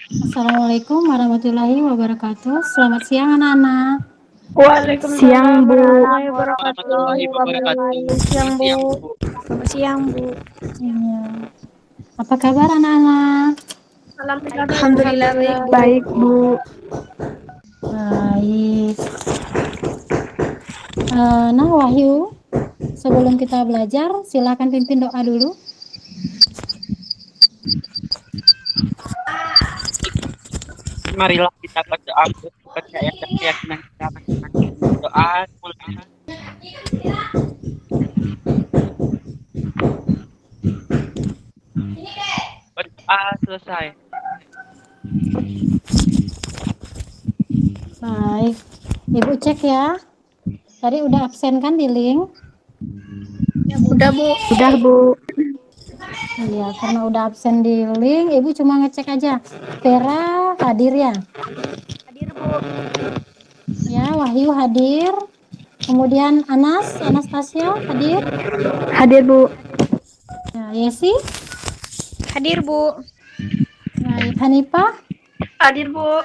Assalamualaikum warahmatullahi wabarakatuh. Selamat siang anak-anak. Siang, Waalaikumsalam Bu. warahmatullahi Warahmatullahi wabarakatuh, wabarakatuh. Bapak. Siang, Selamat Bu. siang, Bu. Selamat siang, Bu. Iya. Apa kabar anak-anak? Alhamdulillah baik, Bu. Baik, Bu. Baik. Nah, Wahyu, sebelum kita belajar, silakan pimpin doa dulu. Marilah kita berdoa percaya dan keyakinan kita masing-masing. Doa mulai. Berdoa selesai. Baik. Ibu cek ya. Tadi udah absen kan di link? Udah, Bu. Udah, Bu. Iya, karena udah absen di link, Ibu cuma ngecek aja. Vera hadir ya? Hadir, Bu. Ya, Wahyu hadir. Kemudian Anastasia hadir. Hadir, Bu. Ya, Yesi, Hadir, Bu. baik. Hanifah, Hadir, Bu.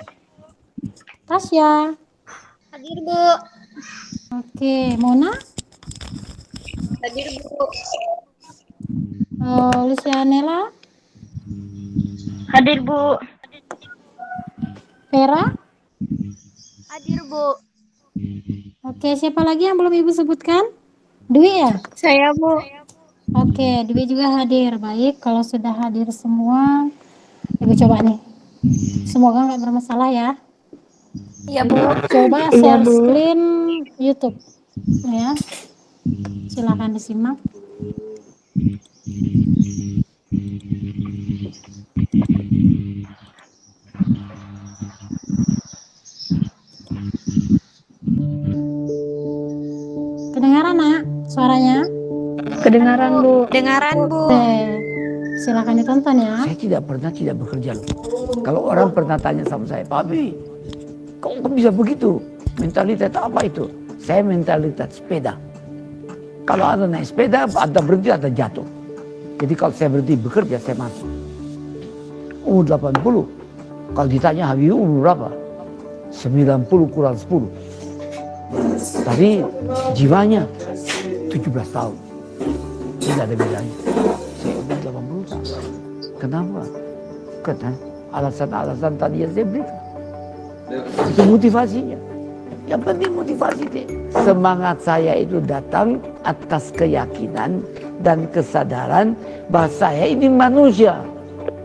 Tasya. Hadir, Bu. Oke, Mona, Hadir, Bu. Lucianella, Hadir, Bu. Vera. Hadir, Bu. Oke, siapa lagi yang belum Ibu sebutkan? Dwi ya? Saya, Bu. Oke, Dwi juga hadir. Baik, kalau sudah hadir semua, Ibu coba nih. Semoga nggak bermasalah ya. Iya, Bu. Coba Iya, share Bu. screen YouTube. Ya, silakan disimak. Kedengaran nak suaranya? Kedengaran, Bu. Dengaran, Bu. Oke, silakan ditonton ya. Saya tidak pernah tidak bekerja loh. Kalau orang pernah tanya sama saya, Pak Abi, kok bisa begitu? Mentalitas apa itu? Saya mentalitas sepeda. Kalau ada naik sepeda, ada berhenti, ada jatuh. Jadi kalau saya berhenti bekerja, saya masuk. Umur 80. Kalau ditanya Habibie umur berapa? 90 kurang 10. Tapi jiwanya 17 tahun. Tidak ada bedanya. Saya umur 80 tahun. Kenapa? Karena alasan-alasan tadi yang saya berikan. Itu motivasinya. Yang penting motivasi deh. Semangat saya itu datang atas keyakinan dan kesadaran bahwa saya ini manusia.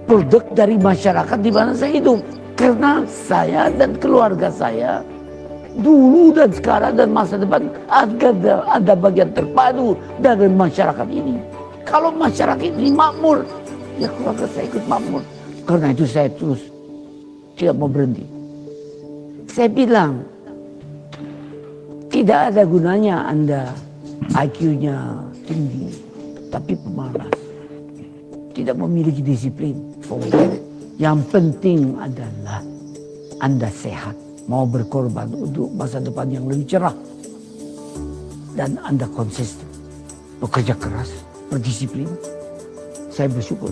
Produk dari masyarakat di mana saya hidup. Karena saya dan keluarga saya dulu dan sekarang dan masa depan ada bagian terpadu dari masyarakat ini. Kalau masyarakat ini makmur, ya keluarga saya ikut makmur. Karena itu saya terus tidak mau berhenti. Saya bilang, tidak ada gunanya Anda IQ-nya tinggi, tapi pemalas. Tidak memiliki disiplin. Yang penting adalah Anda sehat. Mau berkorban untuk masa depan yang lebih cerah. Dan Anda konsisten. Bekerja keras, berdisiplin. Saya bersyukur.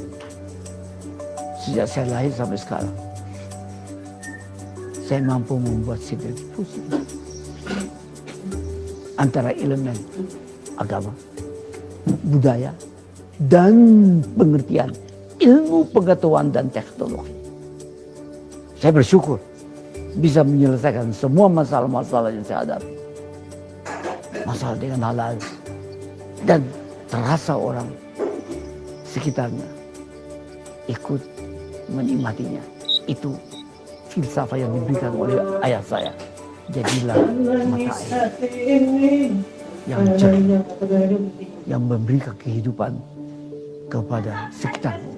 Sejak saya lahir sampai sekarang. Saya mampu membuat sinergi positif. Antara elemen agama, budaya, dan pengertian ilmu pengetahuan dan teknologi. Saya bersyukur bisa menyelesaikan semua masalah-masalah yang saya hadapi. Masalah dengan halal. Dan terasa orang sekitarnya ikut menikmatinya. Itu filsafat yang diberikan oleh ayah saya. Jadilah mata air yang cerah, yang memberikan kehidupan kepada sekitarmu.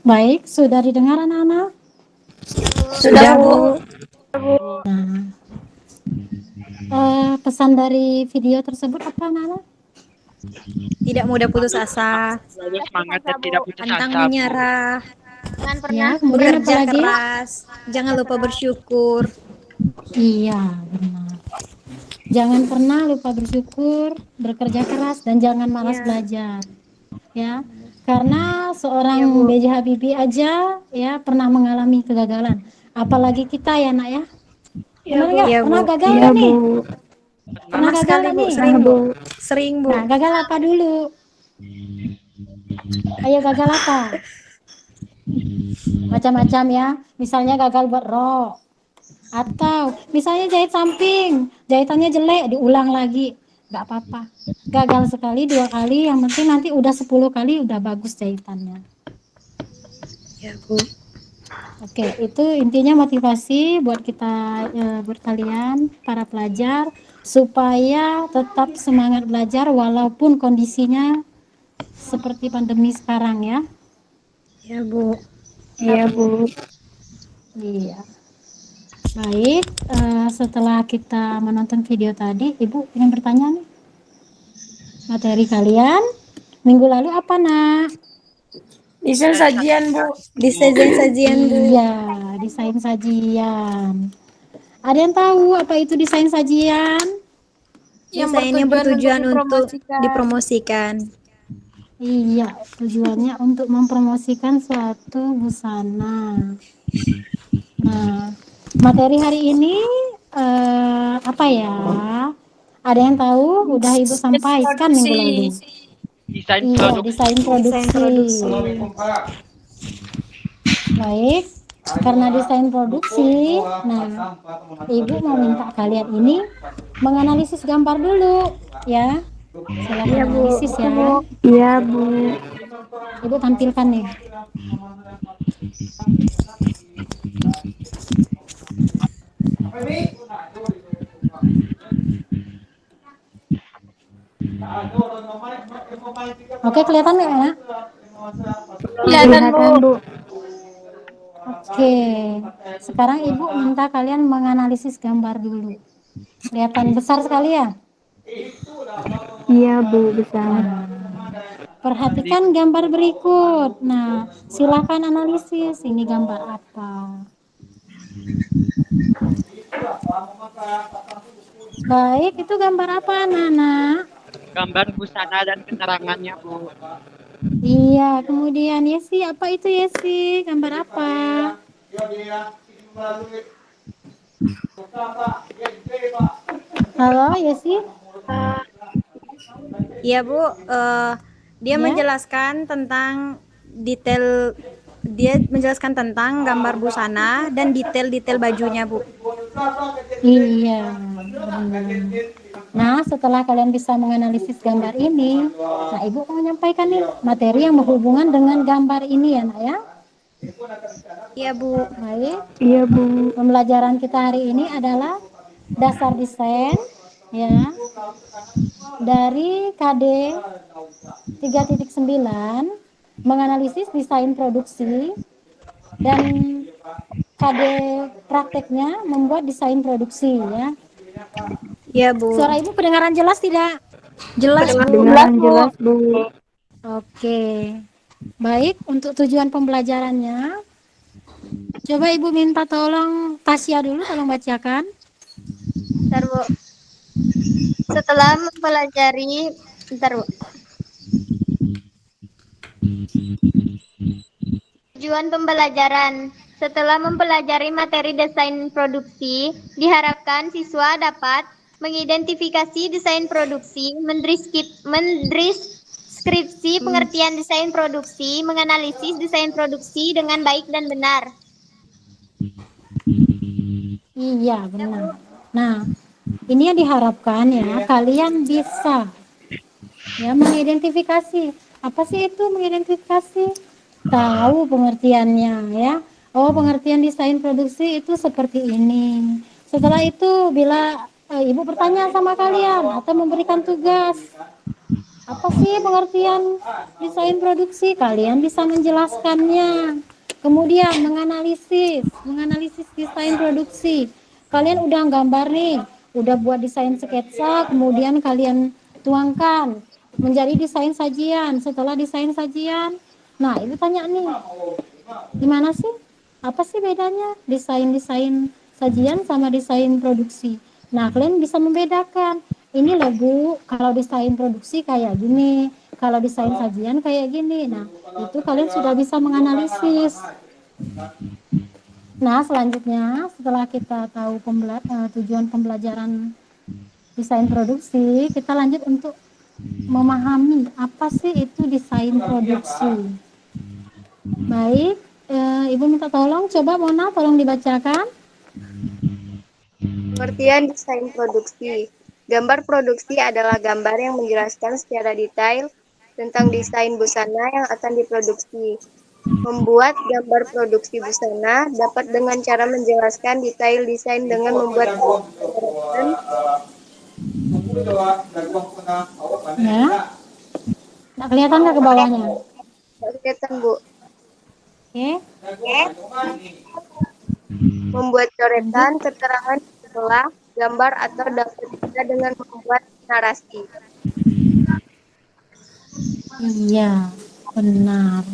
Baik, sudah didengar anak-anak? Sudah, Bu. Pesan dari video tersebut apa anak-anak? Tidak mudah putus asa. Selalu semangat dan tidak putus Pantang asa. menyerah. Jangan pernah kemudian apa Bekerja lagi? keras. Jangan lupa bersyukur. Iya, benar. Jangan pernah lupa bersyukur, bekerja keras, dan jangan malas Iya. belajar. Ya, karena Iya, seorang Bu. B.J. Habibie aja ya pernah mengalami kegagalan. Apalagi kita ya, Nak ya. Benar nggak? Iya, Pernah Bu. gagal Iya, nggak nih? Bu. Pernah Pernah gagal sekali, nggak Bu. nih? Sering, Nah, Bu. Bu. Sering, Bu. Nah, gagal apa dulu? Ayo gagal apa? Macam-macam ya. Misalnya gagal buat rok. Atau misalnya jahit samping, jahitannya jelek, diulang lagi. Nggak apa-apa. Gagal sekali, 2 kali, yang penting nanti udah 10 kali udah bagus jahitannya. Iya, Bu. Oke, itu intinya motivasi buat kita, buat kalian para pelajar supaya tetap semangat belajar walaupun kondisinya seperti pandemi sekarang ya. Iya, Bu. Iya, Bu. Iya. Baik, setelah kita menonton video tadi, Ibu ingin bertanya nih. Materi kalian minggu lalu apa, Nak? Desain sajian, Bu. Desain sajian, Bu. Iya, desain sajian. Ada yang tahu apa itu desain sajian? Desain yang bertujuan untuk dipromosikan. Iya, tujuannya untuk mempromosikan suatu busana. Nah, materi hari ini apa ya? Ada yang tahu? Udah Ibu sampaikan minggu lalu. Desain Iya, produk. desain produksi. Baik, karena desain produksi, nah, Ibu mau minta kalian ini menganalisis gambar dulu, ya. Silahkan analisis ya. Iya, Bu. Ibu tampilkan nih. Oke, kelihatan nggak ya? Kelihatan, Bu. Oke, sekarang Ibu minta kalian menganalisis gambar dulu. Kelihatan besar sekali ya? Iya, Bu, besar. Perhatikan gambar berikut. Nah, silakan analisis. Ini gambar apa? Baik, itu gambar apa, Nana? Gambar busana dan keterangannya, Bu. Iya, kemudian Yesi, apa itu Yesi? Gambar apa? Halo, Yesi? Iya, Bu. Dia Ya. menjelaskan tentang detail, dia menjelaskan tentang gambar busana dan detail-detail bajunya, Bu. Iya, benar. Nah, setelah kalian bisa menganalisis gambar ini, nah Ibu mau menyampaikan nih materi yang berhubungan dengan gambar ini ya, Nak ya. Iya, Bu. Baik, Iya, Bu. pembelajaran kita hari ini adalah dasar desain ya dari KD 3.9 menganalisis desain produksi dan KD prakteknya membuat desain produksi ya. Iya, Bu. Suara Ibu kedengaran jelas tidak? Jelas, Bu. Dengaran jelas, Bu. Oke. Baik, untuk tujuan pembelajarannya coba Ibu minta tolong Tasya dulu tolong bacakan. Bentar, Bu. Setelah mempelajari, bentar, Bu. Tujuan pembelajaran. Setelah mempelajari materi desain produksi, diharapkan siswa dapat mengidentifikasi desain produksi, mendeskripsi pengertian desain produksi, menganalisis desain produksi dengan baik dan benar. Iya, benar. Nah, ini yang diharapkan ya, kalian bisa ya mengidentifikasi. Apa sih itu mengidentifikasi? Tahu pengertiannya ya. Oh, pengertian desain produksi itu seperti ini. Setelah itu bila Ibu bertanya sama kalian atau memberikan tugas, apa sih pengertian desain produksi? Kalian bisa menjelaskannya. Kemudian menganalisis desain produksi. Kalian udah gambar nih, udah buat desain sketsa, kemudian kalian tuangkan menjadi desain sajian. Setelah desain sajian, nah Ibu tanya nih, gimana sih? Apa sih bedanya desain sajian sama desain produksi? Nah, kalian bisa membedakan. Ini loh Bu, kalau desain produksi kayak gini, kalau desain sajian kayak gini. Nah, itu kalian sudah bisa menganalisis. Nah, selanjutnya setelah kita tahu tujuan pembelajaran desain produksi, kita lanjut untuk memahami apa sih itu desain produksi. Baik, Ibu minta tolong, coba Mona tolong dibacakan. Pengertian desain produksi. Gambar produksi adalah gambar yang menjelaskan secara detail tentang desain busana yang akan diproduksi. Membuat gambar produksi busana dapat dengan cara menjelaskan detail desain dengan membuat gambaran. Ya, nggak kelihatan nggak ke bawahnya? Kelihatan, Bu. Oke. Membuat coretan, keterangan di sebelah gambar atau dapat juga dengan membuat narasi. Iya, benar.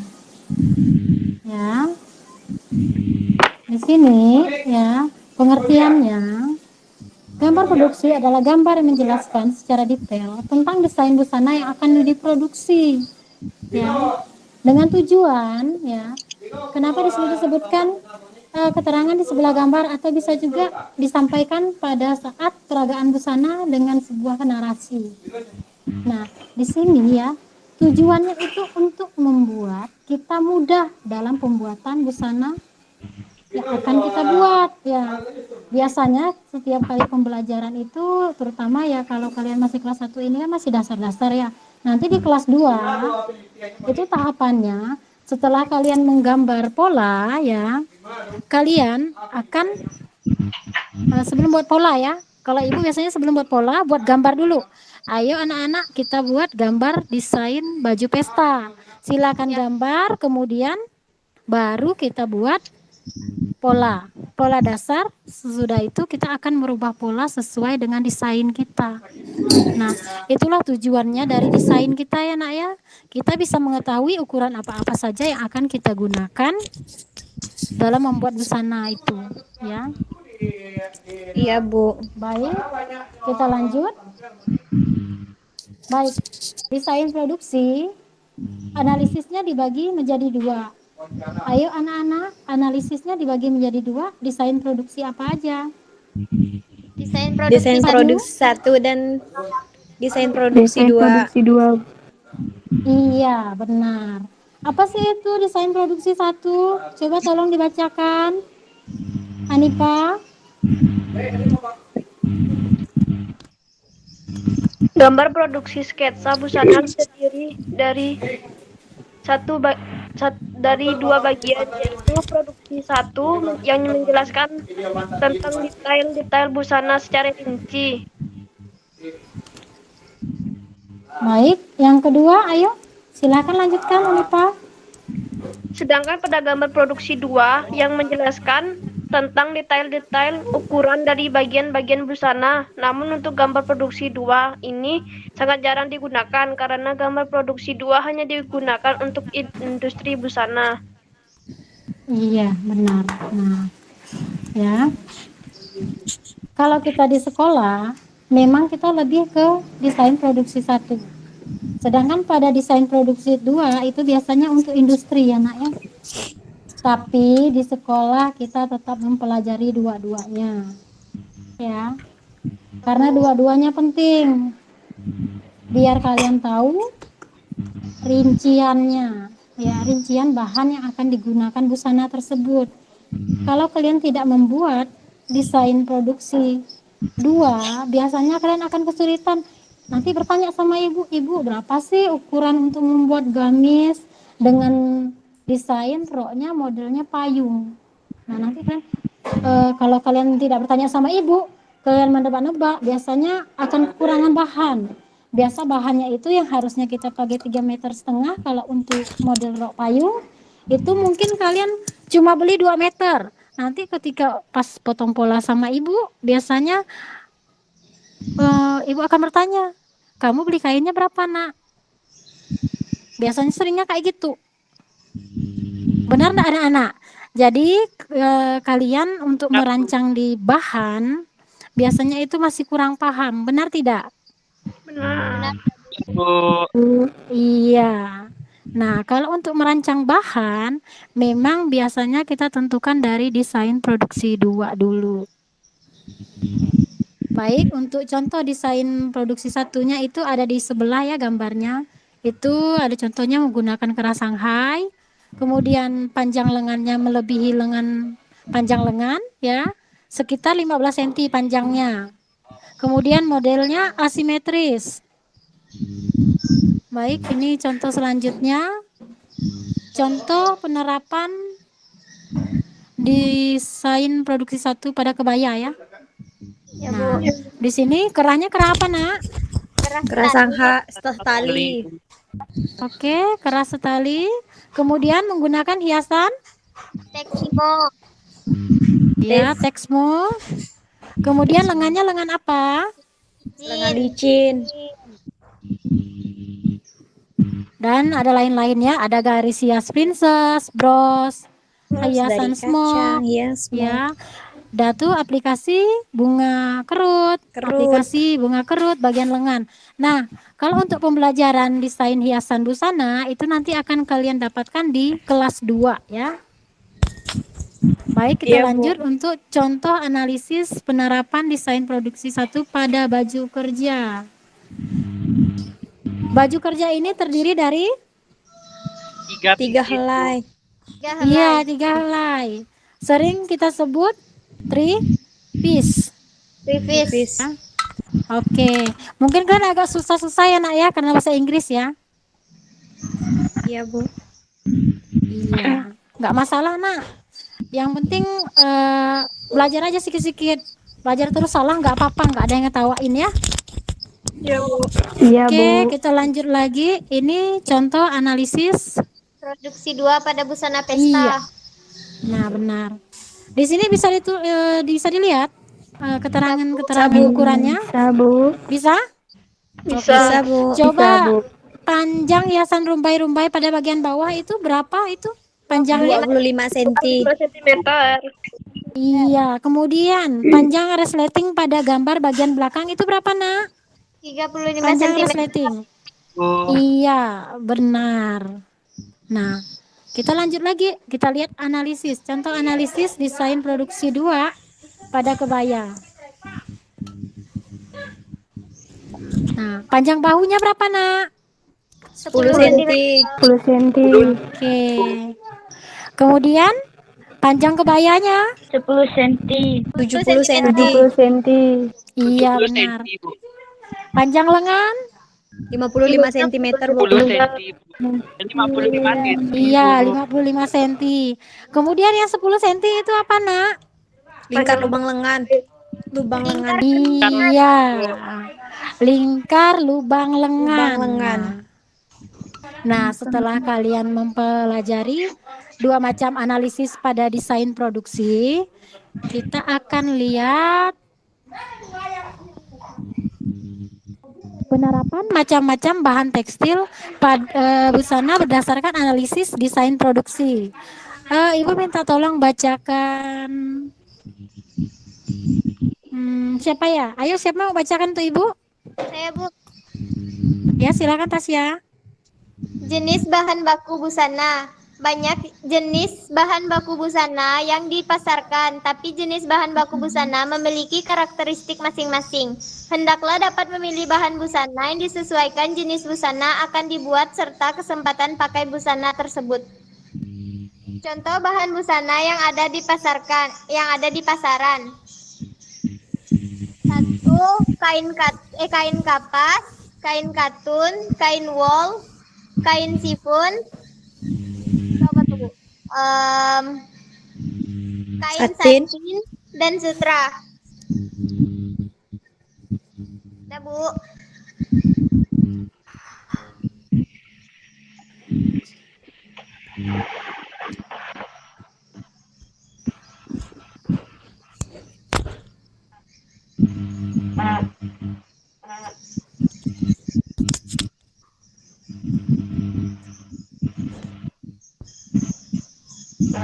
Ya. Di sini ya, pengertiannya gambar produksi adalah gambar yang menjelaskan secara detail tentang desain busana yang akan diproduksi. Ya. Dengan tujuan ya. Kenapa disebutkan keterangan di sebelah gambar atau bisa juga disampaikan pada saat peragaan busana dengan sebuah narasi. Nah, di sini ya, tujuannya itu untuk membuat kita mudah dalam pembuatan busana yang akan kita buat ya. Biasanya setiap kali pembelajaran itu, terutama ya kalau kalian masih kelas 1 ini kan masih dasar-dasar ya. Nanti di kelas 2 itu tahapannya setelah kalian menggambar pola ya, kalian akan sebelum buat pola ya. Kalau ibu biasanya sebelum buat pola, buat gambar dulu. Ayo anak-anak kita buat gambar desain baju pesta. Silakan gambar, kemudian baru kita buat pola. Pola dasar, sesudah itu kita akan merubah pola sesuai dengan desain kita. Nah, itulah tujuannya dari desain kita ya nak ya. Kita bisa mengetahui ukuran apa-apa saja yang akan kita gunakan dalam membuat busana itu ya. Iya, Bu. Baik, kita lanjut. Baik, desain produksi, analisisnya dibagi menjadi 2. Ayo anak-anak, analisisnya dibagi menjadi 2. Desain produksi apa aja? Desain produksi Desain satu. produksi 1 dan desain produksi Desain 2. produksi 2. Iya, benar. Apa sih itu desain produksi 1? Coba tolong dibacakan. Anipa. Gambar produksi sketsa busana terdiri dari dari 2 bagian, yaitu produksi 1 yang menjelaskan tentang detail-detail busana secara rinci. Baik, yang kedua, ayo silakan lanjutkan Anipa. Sedangkan pada gambar produksi 2 yang menjelaskan tentang detail-detail ukuran dari bagian-bagian busana. Namun untuk gambar produksi 2 ini sangat jarang digunakan karena gambar produksi 2 hanya digunakan untuk industri busana. Iya, benar. Nah, ya. Kalau kita di sekolah, memang kita lebih ke desain produksi 1. Sedangkan pada desain produksi 2 itu biasanya untuk industri ya nak ya. Tapi di sekolah kita tetap mempelajari dua-duanya. Ya. Karena dua-duanya penting. Biar kalian tahu rinciannya, ya, rincian bahan yang akan digunakan busana tersebut. Kalau kalian tidak membuat desain produksi 2, biasanya kalian akan kesulitan. Nanti bertanya sama ibu berapa sih ukuran untuk membuat gamis dengan desain roknya modelnya payung. Nah nanti kan kalau kalian tidak bertanya sama ibu, kalian menebak-nebak, biasanya akan kekurangan bahan. Biasa bahannya itu yang harusnya kita pakai 3,5 meter kalau untuk model rok payung, itu mungkin kalian cuma beli 2 meter. Nanti ketika pas potong pola sama ibu, biasanya ibu akan bertanya, kamu beli kainnya berapa nak? Biasanya seringnya kayak gitu. Benar enggak anak-anak? Jadi kalian untuk merancang di bahan biasanya itu masih kurang paham, benar tidak? Benar. Bu. Iya. Nah, kalau untuk merancang bahan, memang biasanya kita tentukan dari desain produksi 2 dulu. Baik, untuk contoh desain produksi satunya itu ada di sebelah ya gambarnya. Itu ada contohnya menggunakan keras Shanghai, kemudian panjang lengannya melebihi lengan panjang lengan ya, sekitar 15 cm panjangnya. Kemudian modelnya asimetris. Baik, ini contoh selanjutnya. Contoh penerapan desain produksi satu pada kebaya ya. Ya, Nah, Bu. di sini kerahnya kerah apa, Nak? Keras tali. Oke, keras setali. Kemudian menggunakan hiasan Teximo. ya, Texmo. Kemudian lengannya lengan apa? Lengan licin. Dan ada lain-lainnya, ada garis hias princess, bros, hiasan Dari kacang, smoke, yes, ya. Datu aplikasi bunga kerut, aplikasi bunga kerut bagian lengan. Nah, kalau untuk pembelajaran desain hiasan busana itu nanti akan kalian dapatkan di kelas 2 ya. Baik, kita lanjut untuk contoh analisis penerapan desain produksi 1 pada baju kerja. Baju kerja ini terdiri dari 3 helai. iya 3 helai. Sering kita sebut three piece. Revise. Ya. Oke, mungkin kan agak susah-susah ya Nak ya karena bahasa Inggris ya. Iya, Bu. Iya, nggak masalah Nak. Yang penting belajar aja sedikit-sedikit. Belajar terus salah nggak apa-apa, nggak ada yang ngetawain ya. Ya, Bu. Iya, Bu. Oke, kita lanjut lagi. Ini contoh analisis. Produksi 2 pada busana pesta. Iya. Nah, benar. Di sini bisa bisa dilihat keterangan ukurannya. Bisa, Bu. Bisa? Bisa. Bu. Coba Bisa, Bu. panjang hiasan rumbai-rumbai pada bagian bawah itu berapa itu? Panjangnya? 25 cm. 5 cm. Iya. Kemudian panjang resleting pada gambar bagian belakang itu berapa, Nak? 35 Panjang cm. resleting. Bu. Iya, benar. Nah, kita lanjut lagi. Kita lihat analisis. Contoh analisis desain produksi 2 pada kebaya. Nah, panjang bahunya berapa, Nak? 10 cm. 10 cm. Oke. Kemudian panjang kebayanya? 10 cm. 70 cm. 70 cm. Iya, 70 benar. cm, Bu. Panjang lengan? 55 cm, Bu. 10 cm, Bu. Dan 55 cm. Iya, 55 cm. Kemudian yang 10 cm itu apa, Nak? Lingkar lubang lengan. Lubang lengan. Iya. Lingkar lubang lengan. Lubang lengan. Nah, setelah kalian mempelajari 2 macam analisis pada desain produksi, kita akan lihat penerapan macam-macam bahan tekstil pada busana berdasarkan analisis desain produksi. Ibu minta tolong bacakan. Siapa ya? Ayo, siapa mau bacakan tuh Ibu? Saya, Bu. Ya, silakan Tasya. Jenis bahan baku busana. Banyak jenis bahan baku busana yang dipasarkan, tapi jenis bahan baku busana memiliki karakteristik masing-masing. Hendaklah dapat memilih bahan busana yang disesuaikan jenis busana akan dibuat serta kesempatan pakai busana tersebut. Contoh bahan busana yang ada di pasaran. 1. Kain kapas, kain katun, kain wol, kain sifun, apa tuh, Bu? Kain Satin. satin dan sutra. Nah, Bu.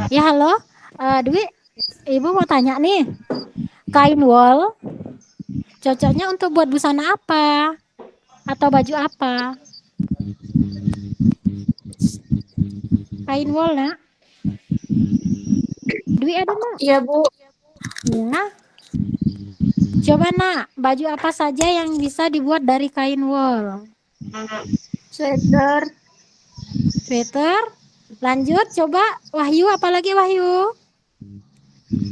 Ya, halo. Dwi, Ibu mau tanya nih. Kain wol cocoknya untuk buat busana apa? Atau baju apa? Kain wol, nak? Dwi ada, nak? Iya, Bu. Ya. Coba, nak, baju apa saja yang bisa dibuat dari kain wol? Sweater, Sweater. Lanjut, coba Wahyu, apalagi Wahyu?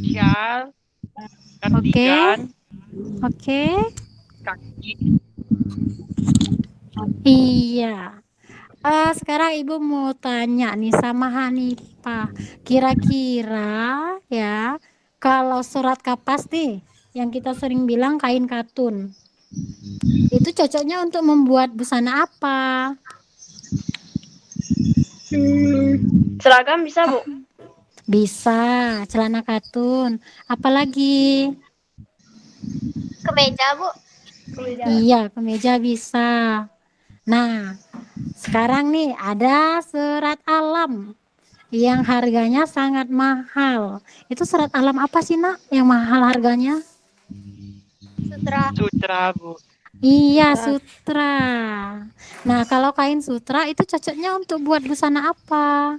Syal, Oke. kardigan, Oke. kaki. Iya. Sekarang Ibu mau tanya nih sama Hanifah. Kira-kira ya, kalau surat kapas nih, yang kita sering bilang kain katun, itu cocoknya untuk membuat busana apa? Seragam bisa, Bu? Bisa, celana katun. Apalagi? kemeja, Bu. Iya, kemeja bisa. Nah, sekarang nih ada serat alam yang harganya sangat mahal. Itu serat alam apa sih, nak, yang mahal harganya? Sutra, Sutra, Bu. Iya, sutra. Nah, kalau kain sutra itu cocoknya untuk buat busana apa?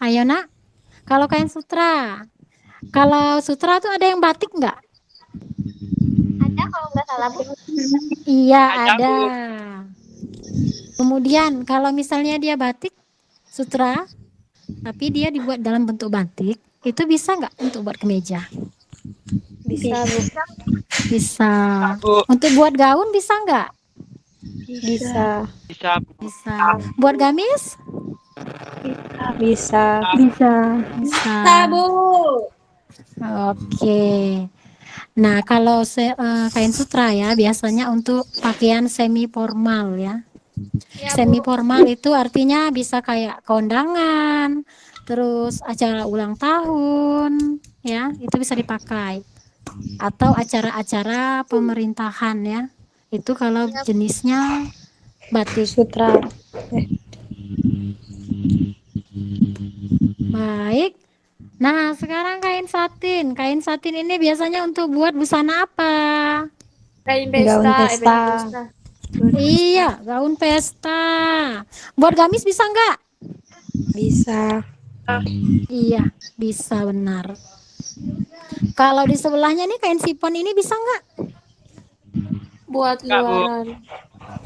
Ayo, nak. Kalau kain sutra. Kalau sutra tuh ada yang batik nggak? ada kalau nggak salah, Bu. Iya, Ada, ada. Bu. Kemudian kalau misalnya dia batik sutra, tapi dia dibuat dalam bentuk batik, itu bisa nggak untuk buat kemeja? Bisa, Bu. Bisa. Bu. Untuk buat gaun bisa nggak? Bisa. Bisa, Bu. Bisa. Buat gamis? Bisa. Bisa. Oke. Nah, kalau kain sutra ya biasanya untuk pakaian semi formal ya. Semi formal itu artinya bisa kayak kondangan, terus acara ulang tahun, ya, itu bisa dipakai. Atau acara-acara pemerintahan ya. Itu kalau jenisnya batik. Sutra. Baik. Nah, sekarang kain satin. Kain satin ini biasanya untuk buat busana apa? Kain Gaun pesta. Iya, gaun pesta. Buat gamis bisa nggak? Bisa. Iya, bisa benar. Kalau di sebelahnya nih kain sipon ini bisa nggak? Buat Nggak, Bu. luaran.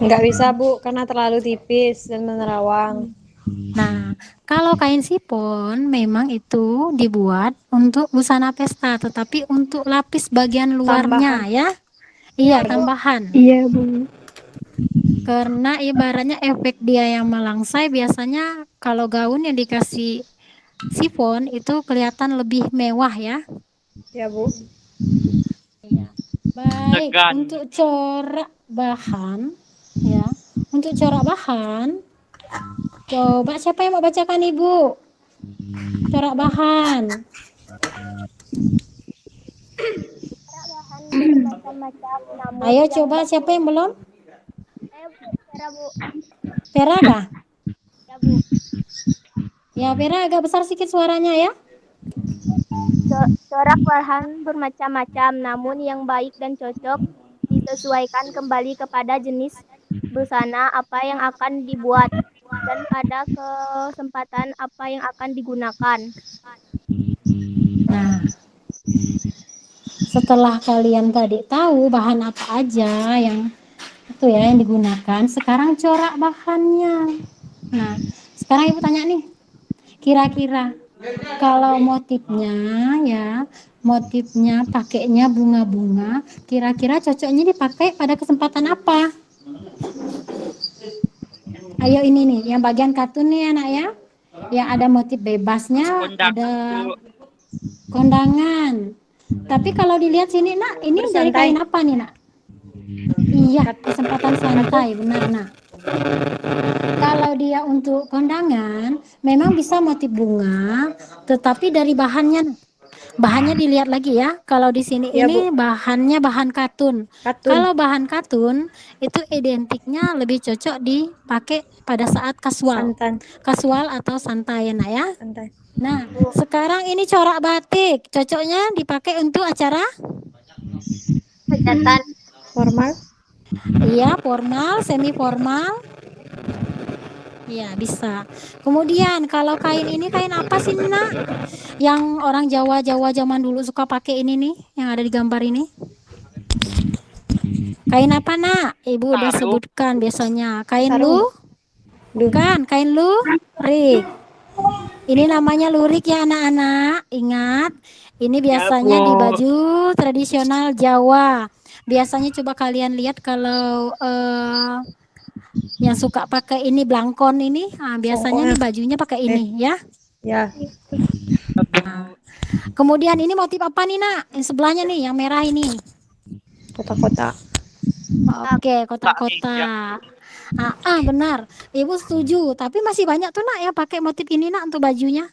Nggak bisa, Bu, karena terlalu tipis dan menerawang. Nah, kalau kain sipon memang itu dibuat untuk busana pesta, tetapi untuk lapis bagian luarnya ya. Iya, tambahan. Iya, Bu. Karena ibaratnya efek dia yang melangsai, biasanya kalau gaun yang dikasih sifon itu kelihatan lebih mewah ya. Ya, Bu. Baik, Elegan. untuk corak bahan ya. Untuk corak bahan, coba siapa yang mau bacakan Ibu? Corak bahan. Ayo coba siapa yang belum? Vera kah? Ya, Vera agak besar sedikit suaranya ya. Corak bahan bermacam-macam, namun yang baik dan cocok disesuaikan kembali kepada jenis busana apa yang akan dibuat dan pada kesempatan apa yang akan digunakan. Nah, setelah kalian tadi tahu bahan apa aja yang itu ya yang digunakan, sekarang corak bahannya. Nah, sekarang Ibu tanya nih, kira-kira kalau motifnya pakainya bunga-bunga, kira-kira cocoknya dipakai pada kesempatan apa? Ayo ini nih, yang bagian katun nih anak ya, yang ada motif bebasnya, Kondangan, ada Bu. kondangan. Tapi kalau dilihat sini nak, ini dari kain apa nih nak? Iya, kesempatan santai, benar nak. Kalau dia untuk kondangan, memang bisa motif bunga, tetapi dari bahannya. Bahannya dilihat lagi ya. Kalau di sini Iya, ini bahannya bahan katun. Katun. Kalau bahan katun itu identiknya lebih cocok dipakai pada saat kasual. Santan. Kasual atau santai nak ya. Santai. Nah, sekarang ini corak batik. Cocoknya dipakai untuk acara Hajatan. Formal. iya, formal, semi formal. Iya, bisa. Kemudian kalau kain ini kain apa sih, Nak? Yang orang Jawa zaman dulu suka pakai ini nih, yang ada di gambar ini. Kain apa, Nak? Ibu udah Sarung. sebutkan biasanya. Kain Sarung. Bukan, kain lurik. Ini namanya lurik ya anak-anak. Ingat, ini biasanya di Bu. baju tradisional Jawa. Biasanya coba kalian lihat kalau yang suka pakai ini blangkon ini, biasanya nih bajunya pakai ini ya. Ya. Kemudian ini motif apa nih, Nak? Yang sebelahnya nih, yang merah ini. Kotak-kotak. Oke, kotak-kotak. Benar. Ibu setuju. Tapi masih banyak tuh, Nak, ya pakai motif ini, Nak, untuk bajunya.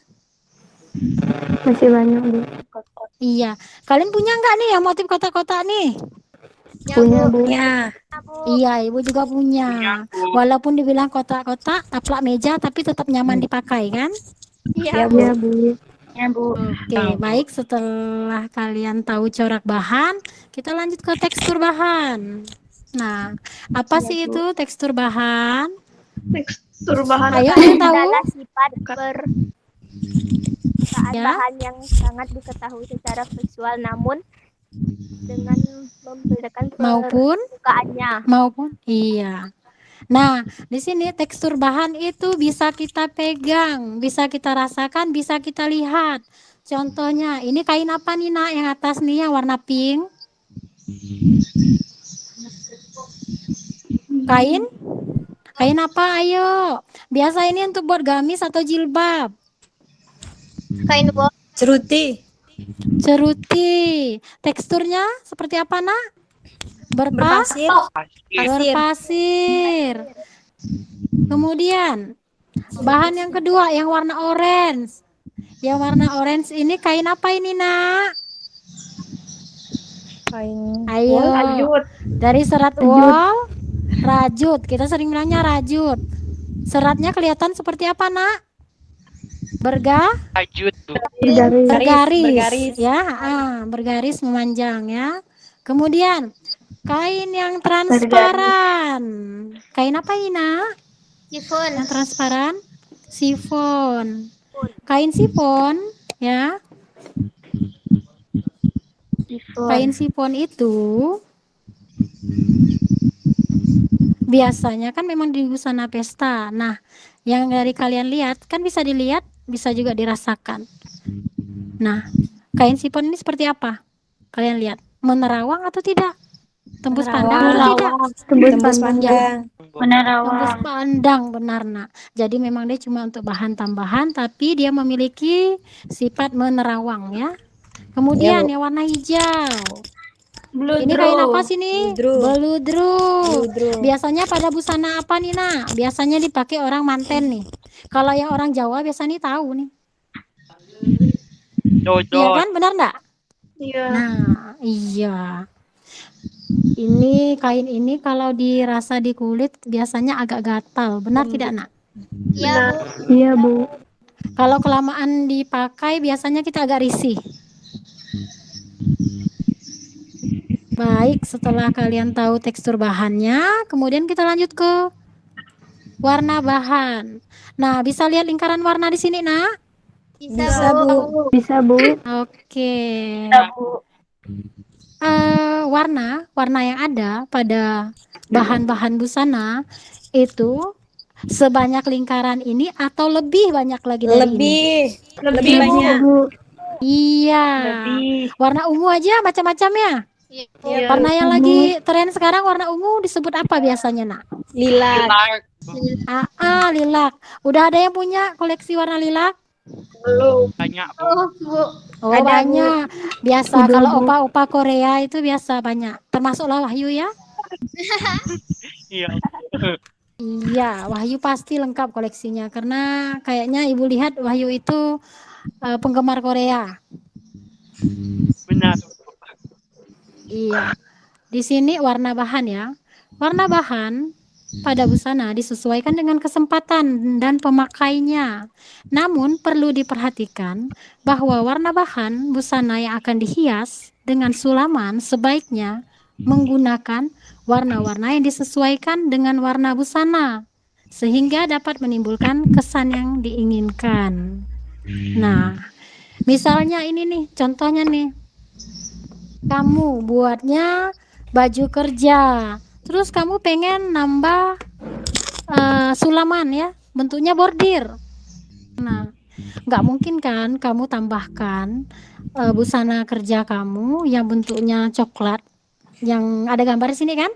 Masih banyak, Bu. Iya. Kalian punya nggak nih yang motif kotak-kotak nih? Punya, Bu. Ya. Iya, ibu juga punya. Walaupun dibilang kotak-kotak, taplak meja, tapi tetap nyaman dipakai kan? Iya, Iya, Bu. Bu. Ya, Bu. Oke, baik. Setelah kalian tahu corak bahan, kita lanjut ke tekstur bahan. Nah, apa sih itu tekstur bahan? Tekstur bahan Ayo, ada yang tahu? Adalah sifat permukaan Ya. bahan yang sangat diketahui secara visual, namun dengan membedakan Maupun permukaannya. iya. Nah, di sini tekstur bahan itu bisa kita pegang, bisa kita rasakan, bisa kita lihat. Contohnya, ini kain apa nih, Nak? Yang atas nih yang warna pink. Kain apa? Ayo. Biasa ini untuk buat gamis atau jilbab. Kain wol. Ceruti. Ceruti. Teksturnya seperti apa, Nak? Berpasir. Berpasir. Kemudian bahan yang kedua yang warna orange. Yang warna orange ini kain apa ini, Nak? Kain. Ayo. Rajut. Dari serat wol, rajut. Kita sering bilangnya rajut. Seratnya kelihatan seperti apa, Nak? Lanjut, Bu. Bergaris. Ya, bergaris memanjang ya. Kemudian kain yang transparan. Kain apa ini, Nak? Sifon. Yang transparan? Sifon. Kain sifon ya. Kain sifon itu biasanya kan memang di busana pesta. Nah, yang dari kalian lihat kan bisa dilihat, bisa juga dirasakan. Nah, kain sifon ini seperti apa? Kalian lihat, menerawang atau tidak? Tembus pandang atau tidak? Tembus pandang. Tembus pandang, benar, Nak. Jadi memang dia cuma untuk bahan tambahan, tapi dia memiliki sifat menerawang ya. Kemudian yang warna hijau. Ini kain apa sih nih? Beludru. Biasanya pada busana apa nih, Nak? Biasanya dipakai orang manten nih. Kalau yang orang Jawa biasanya tahu nih. Iya Dodot. kan, benar enggak? Iya. Nah, iya. Ini kain ini kalau dirasa di kulit biasanya agak gatal, benar tidak, Nak? Ya, Bu. Iya, Bu. Kalau kelamaan dipakai biasanya kita agak risih. Baik, setelah kalian tahu tekstur bahannya, kemudian kita lanjut ke warna bahan. Nah, bisa lihat lingkaran warna di sini, Nak? Bisa, Bu. Bisa, Bu. Oke. Warna yang ada pada bahan-bahan busana itu sebanyak lingkaran ini atau lebih banyak lagi dari ini? Lebih banyak. Iya. Warna ungu aja macam-macam ya. Iya. Warna yang lagi tren sekarang warna ungu disebut apa biasanya, Nak? Lilat. Lilac. Udah ada yang punya koleksi warna lilac? Banyak, Bu. Bu. Oh, banyak. Biasa kalau opa-opa Korea itu biasa banyak. Termasuklah Wahyu ya? Iya. Iya, Wahyu pasti lengkap koleksinya karena kayaknya Ibu lihat Wahyu itu penggemar Korea. Benar. Iya. Di sini warna bahan ya. Warna bahan pada busana disesuaikan dengan kesempatan dan pemakainya. Namun perlu diperhatikan bahwa warna bahan busana yang akan dihias dengan sulaman sebaiknya menggunakan warna-warna yang disesuaikan dengan warna busana sehingga dapat menimbulkan kesan yang diinginkan. Nah, misalnya ini nih, contohnya nih. Kamu buatnya baju kerja, terus kamu pengen nambah sulaman ya, bentuknya bordir. Nah, nggak mungkin kan kamu tambahkan busana kerja kamu yang bentuknya coklat, yang ada gambar di sini kan?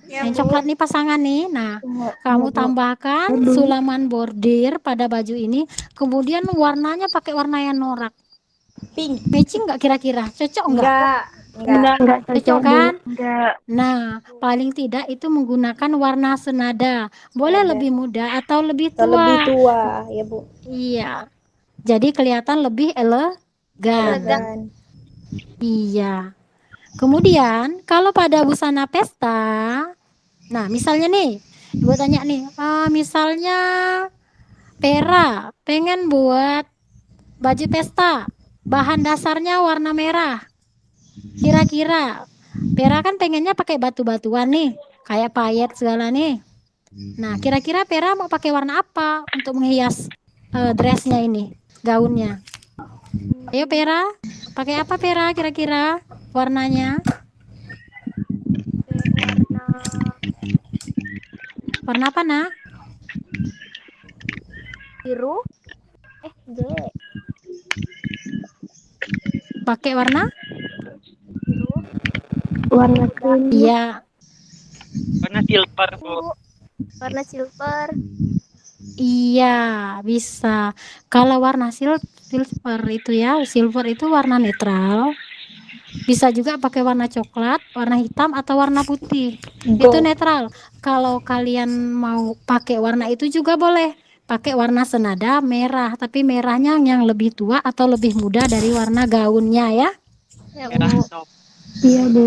Yang coklat nih pasangan nih. Nah, kamu tambahkan sulaman bordir pada baju ini, kemudian warnanya pakai warna yang norak. Pink. Matching nggak kira-kira? Cocok nggak? Enggak Cocok kan? enggak. Nah, paling tidak itu menggunakan warna senada. Boleh lebih muda atau lebih tua. Lebih tua, ya Bu. Iya. Jadi kelihatan lebih elegan. Dan Iya. Kemudian kalau pada busana pesta, nah misalnya nih, Ibu tanya nih, misalnya Pera pengen buat baju pesta, bahan dasarnya warna merah. Kira-kira Pera kan pengennya pakai batu-batuan nih, kayak payet segala nih. Nah, kira-kira Pera mau pakai warna apa untuk menghias dressnya ini, gaunnya? Ayo Pera, pakai apa Pera kira-kira warnanya? Warna apa nak? Biru. J. Pakai warna? Warna krim. Iya. Warna silver, Bu. Warna silver. Iya, bisa. Kalau warna silver itu ya, silver itu warna netral. Bisa juga pakai warna coklat, warna hitam atau warna putih. Itu netral. Kalau kalian mau pakai warna itu juga boleh. Pakai warna senada merah, tapi merahnya yang lebih tua atau lebih muda dari warna gaunnya ya. Ya, Merah Bu. top. Iya, Bu.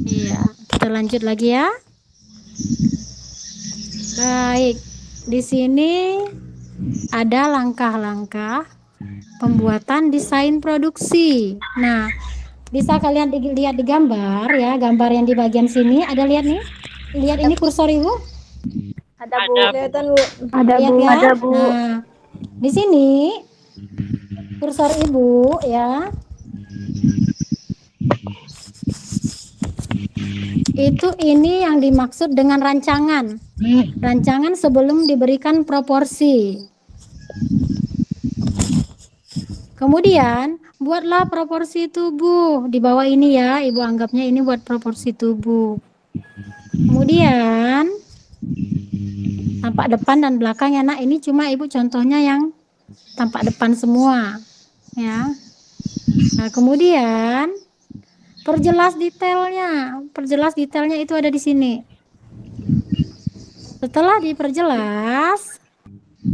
Iya, kita lanjut lagi ya. Baik, di sini ada langkah-langkah pembuatan desain produksi. Nah, bisa kalian lihat di gambar ya, gambar yang di bagian sini ada lihat nih. Lihat ini kursor Ibu. Ada, Bu. Ada, Bu. kelihatan Bu. Ada, Lihat Bu. ya. Ada, Bu. Nah, di sini kursor Ibu ya. Itu ini yang dimaksud dengan rancangan. Rancangan sebelum diberikan proporsi. Kemudian buatlah proporsi tubuh di bawah ini ya. Ibu anggapnya ini buat proporsi tubuh. Kemudian tampak depan dan belakang ya nak. Ini cuma ibu contohnya yang tampak depan semua ya. Nah kemudian perjelas detailnya. Perjelas detailnya itu ada di sini. Setelah diperjelas,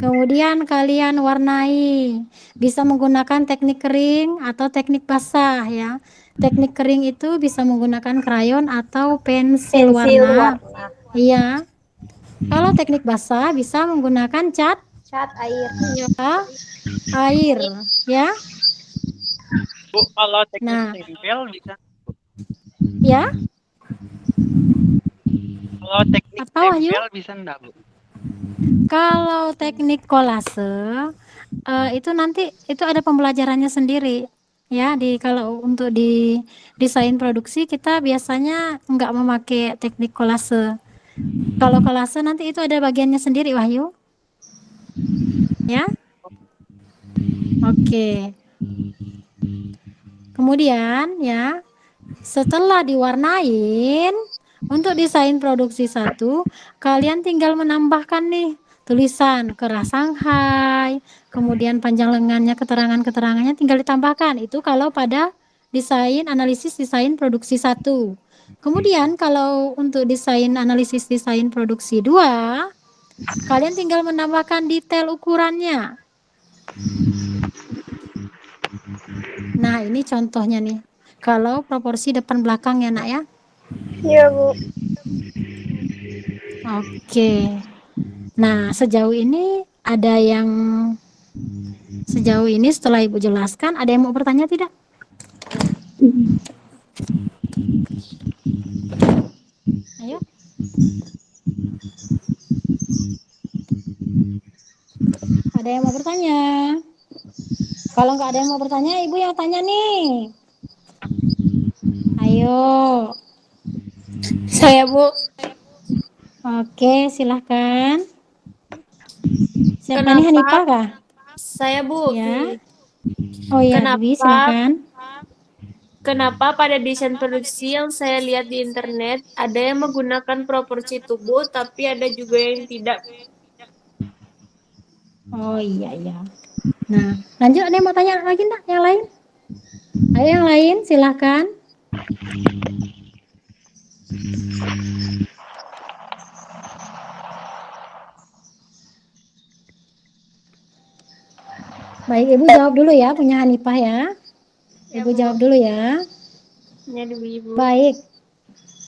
kemudian kalian warnai. Bisa menggunakan teknik kering atau teknik basah ya. Teknik kering itu bisa menggunakan krayon atau pensil warna. Iya. Kalau teknik basah bisa menggunakan cat air. air ya. Bu, kalau teknik Nah. tempel bisa. Ya. Kalau teknik Apa, Wahyu? tempel bisa enggak, Bu? Kalau teknik kolase itu nanti itu ada pembelajarannya sendiri ya. Kalau untuk di desain produksi kita biasanya nggak memakai teknik kolase. Kalau kolase nanti itu ada bagiannya sendiri Wahyu ya. Oke. Kemudian ya, setelah diwarnain untuk desain produksi 1, kalian tinggal menambahkan nih tulisan kerah Shanghai, kemudian panjang lengannya, keterangannya tinggal ditambahkan. Itu kalau pada desain analisis desain produksi 1. Kemudian kalau untuk desain analisis desain produksi 2, kalian tinggal menambahkan detail ukurannya. Nah, ini contohnya nih. Kalau proporsi depan belakang ya, Nak ya. Iya, Bu. Oke. Nah, sejauh ini setelah Ibu jelaskan, ada yang mau bertanya tidak? Ayo. Ada yang mau bertanya? Kalau nggak ada yang mau bertanya, Ibu yang tanya nih. Ayo. Saya, Bu. Oke, silahkan. Siapa Kenapa? nih, Hanifah kah? Saya, Bu. Ya. Oh ya, Dwi, silahkan. Kenapa pada desain produksi yang saya lihat di internet ada yang menggunakan proporsi tubuh, tapi ada juga yang tidak? Oh iya, iya. Nah, lanjut, ada yang mau tanya lagi enggak? Yang lain? Ayo yang lain, silahkan. Baik, Ibu jawab dulu ya, punya Hanifah ya. Ibu jawab dulu ya. Ya, Ibu. Baik.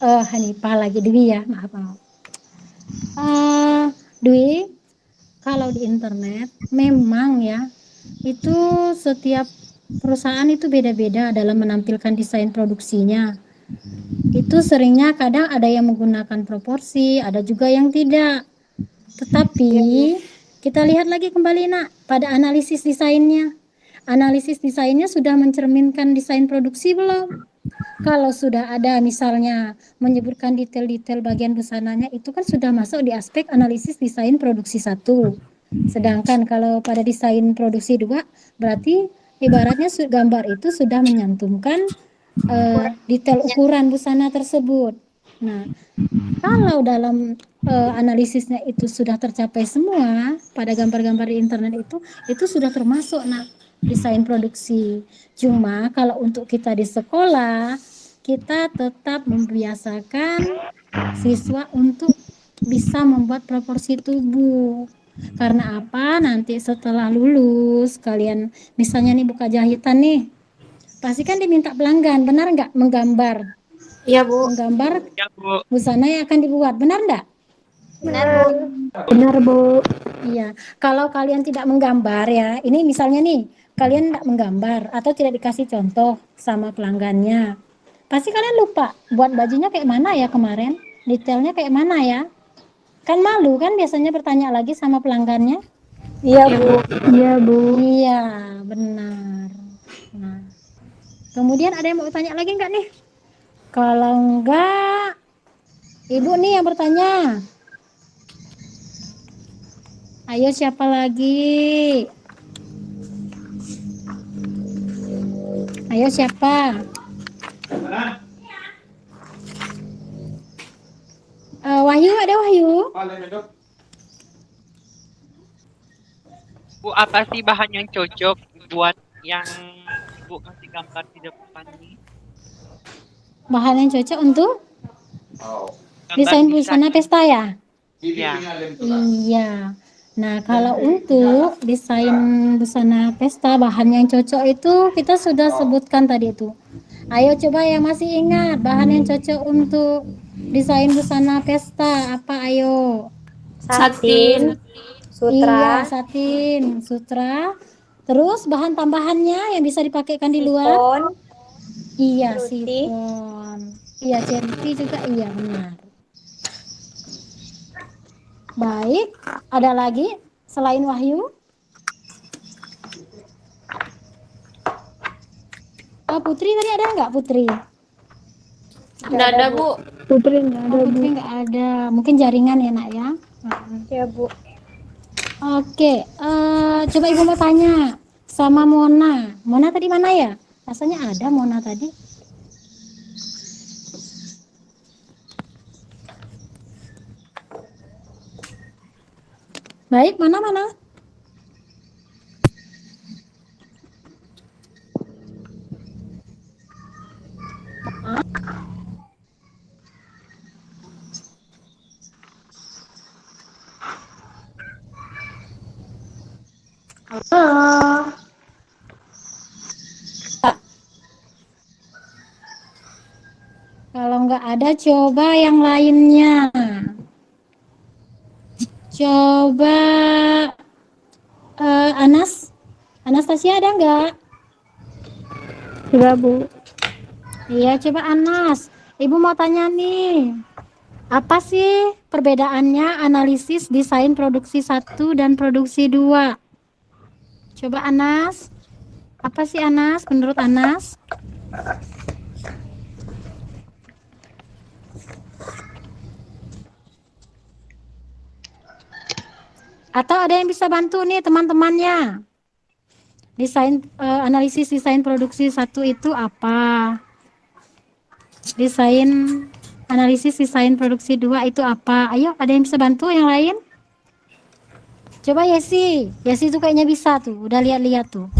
Hanifah lagi, Dwi ya, maaf. Dwi, kalau di internet memang ya, itu setiap perusahaan itu beda-beda dalam menampilkan desain produksinya. Itu seringnya kadang ada yang menggunakan proporsi, ada juga yang tidak. Tetapi kita lihat lagi kembali, Nak, pada analisis desainnya. Analisis desainnya sudah mencerminkan desain produksi belum? Kalau sudah ada misalnya menyebutkan detail-detail bagian busananya, itu kan sudah masuk di aspek analisis desain produksi 1. Sedangkan kalau pada desain produksi 2, berarti ibaratnya gambar itu sudah menyantumkan detail ukuran busana tersebut. Nah, kalau dalam analisisnya itu sudah tercapai semua pada gambar-gambar di internet itu sudah termasuk desain produksi. Cuma kalau untuk kita di sekolah, kita tetap membiasakan siswa untuk bisa membuat proporsi tubuh. Karena apa? Nanti setelah lulus, kalian misalnya nih buka jahitan nih, pasti kan diminta pelanggan, benar nggak? Menggambar. Iya, Bu. Menggambar Ya, Bu. busana yang akan dibuat, benar nggak? Benar, Bu. Benar, Bu. Iya, kalau kalian tidak menggambar ya, ini misalnya nih, kalian tidak menggambar atau tidak dikasih contoh sama pelanggannya, pasti kalian lupa buat bajunya kayak mana ya kemarin, detailnya kayak mana ya. Kan malu kan biasanya bertanya lagi sama pelanggannya. Iya, Bu. Iya, Bu. Iya, benar. Nah, kemudian ada yang mau tanya lagi nggak nih? Kalau enggak, Ibu nih yang bertanya. Ayo siapa lagi? Ayo siapa? Wahyu, ada Wahyu? Bu, apa sih bahan yang cocok buat yang Ibu kasih gambar di depan ini? Bahan yang cocok untuk Gambar desain busana pesta ya? Ya. Iya. Nah, kalau untuk desain busana pesta, bahan yang cocok itu kita sudah sebutkan tadi itu. Ayo coba yang masih ingat bahan yang cocok untuk desain busana pesta apa? Ayo. Satin, Iya, sutra, satin, sutra. Terus bahan tambahannya yang bisa dipakaikan di luar? sifon, Iya, ceruti. sifon. Iya, ceruti juga iya benar. Baik, ada lagi selain Wahyu? Putri tadi ada nggak Putri? Nggak ada, Bu. Putri nggak ada. Mungkin jaringan ya nak ya. Ya, Bu. Oke, coba Ibu mau tanya sama Mona. Mona tadi mana ya? Rasanya ada Mona tadi. Baik, mana? nggak ada, coba yang lainnya. Coba Anastasia ada nggak? Enggak, Bu. Iya, coba Anas. Ibu mau tanya nih. Apa sih perbedaannya analisis desain produksi 1 dan produksi 2? Coba Anas. Apa sih Anas menurut Anas? Atau ada yang bisa bantu nih teman-temannya? Analisis desain produksi 1 itu apa? Analisis desain produksi 2 itu apa? Ayo, ada yang bisa bantu yang lain? Coba Yesi tuh kayaknya bisa tuh, udah lihat-lihat tuh.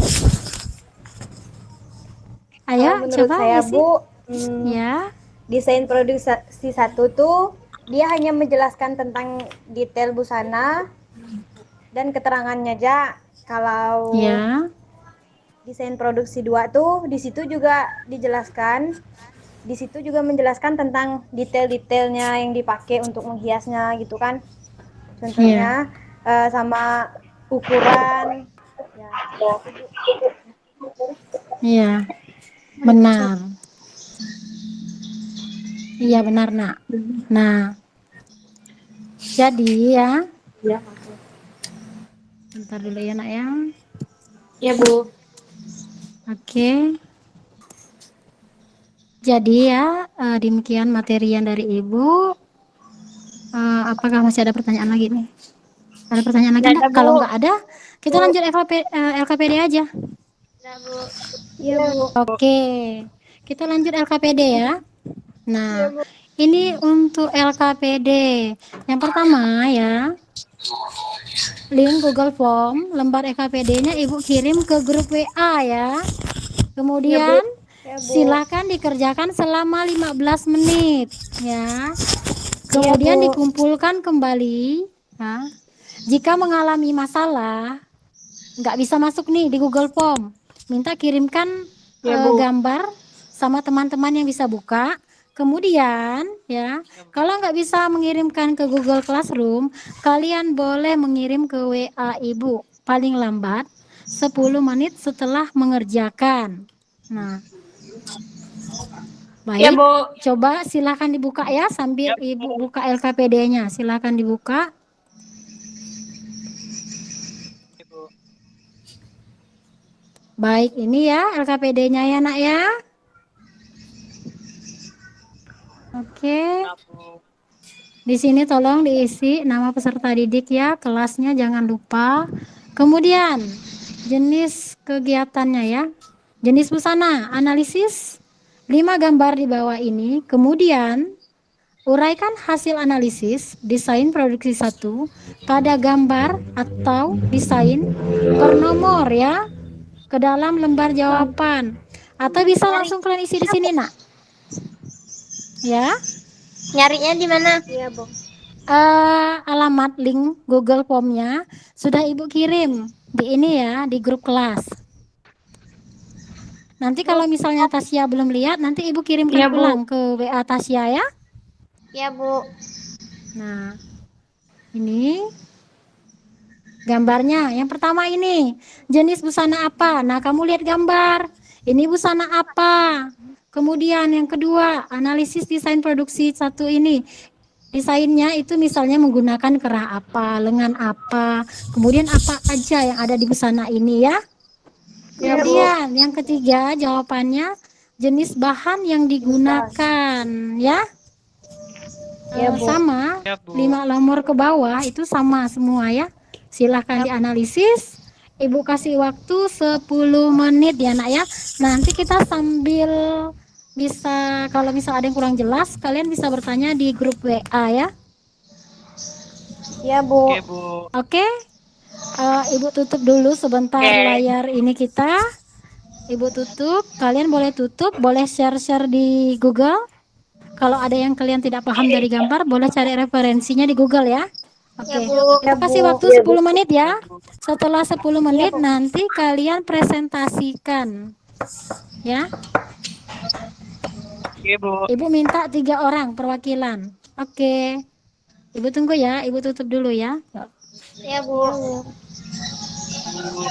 Ayo, Menurut coba saya, Yesi. Bu, Ya, desain produksi 1 tuh dia hanya menjelaskan tentang detail busana dan keterangannya aja. Kalau ya, desain produksi 2 tuh di situ juga dijelaskan. Di situ juga menjelaskan tentang detail-detailnya yang dipakai untuk menghiasnya gitu kan. Contohnya sama ukuran. Ya. iya, benar. Iya benar nak. Nah, jadi ya. Bentar dulu ya nak ya. Ya, Bu. Oke. Jadi ya, demikian materi yang dari Ibu. Apakah masih ada pertanyaan lagi nih? Ada pertanyaan lagi Nggak enggak? ada, Bu. Kalau enggak ada, kita lanjut LKPD aja. Nah, Bu. Iya, Bu. Oke. Kita lanjut LKPD ya. Nah, ini untuk LKPD. Yang pertama ya, link Google Form lembar LKPD-nya Ibu kirim ke grup WA ya. Kemudian silakan dikerjakan selama 15 menit ya. Kemudian dikumpulkan kembali ya. Jika mengalami masalah nggak bisa masuk nih di Google Form, minta kirimkan gambar sama teman-teman yang bisa buka. Kemudian ya, kalau nggak bisa mengirimkan ke Google Classroom, kalian boleh mengirim ke WA Ibu paling lambat 10 menit setelah mengerjakan. Nah, baik, Ya, Bu. coba silakan dibuka ya sambil Ibu buka LKPD-nya. Silakan dibuka. Baik, ini ya LKPD-nya ya nak ya. Oke. Di sini tolong diisi nama peserta didik ya, kelasnya jangan lupa. Kemudian jenis kegiatannya ya. Jenis busana, analisis 5 gambar di bawah ini. Kemudian uraikan hasil analisis desain produksi 1 pada gambar atau desain per nomor ya ke dalam lembar jawaban. Atau bisa langsung kalian isi di sini nak. Ya. Nyarinya di mana? Iya, Bu. Alamat link Google Form-nya sudah Ibu kirim di ini ya, di grup kelas. Nanti kalau misalnya Tasya belum lihat, nanti Ibu kirimkan Iya, Bu. ulang ke WA Tasya ya. Ya, Bu. Nah, ini gambarnya. Yang pertama ini, jenis busana apa? Nah, kamu lihat gambar. Ini busana apa? Kemudian yang kedua, analisis desain produksi 1 ini. Desainnya itu misalnya menggunakan kerah apa, lengan apa, kemudian apa aja yang ada di busana ini ya. Kemudian yang ketiga jawabannya jenis bahan yang digunakan ya. Sama 5 nomor ke bawah itu sama semua ya. Silahkan dianalisis. Ibu kasih waktu 10 menit ya nak ya. Nanti kita sambil bisa, kalau misal ada yang kurang jelas, kalian bisa bertanya di grup WA ya. Iya, Bu. Oke, Bu. Oke. Ibu tutup dulu sebentar layar ini kita. Ibu tutup. Kalian boleh tutup, boleh share-share di Google. Kalau ada yang kalian tidak paham dari gambar, boleh cari referensinya di Google ya. Oke. Kita kasih waktu 10 menit ya. Setelah 10 menit nanti kalian presentasikan. Ya. Oke, Bu. Ibu minta 3 orang perwakilan. Oke. Ibu tunggu ya, Ibu tutup dulu ya. Ya, Bu. Bu.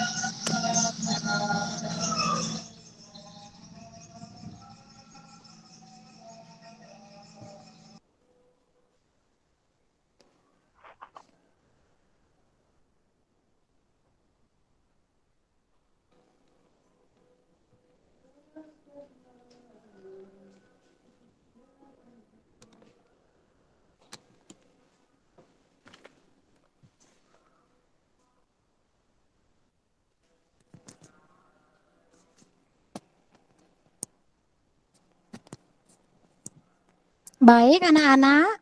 Baik anak-anak.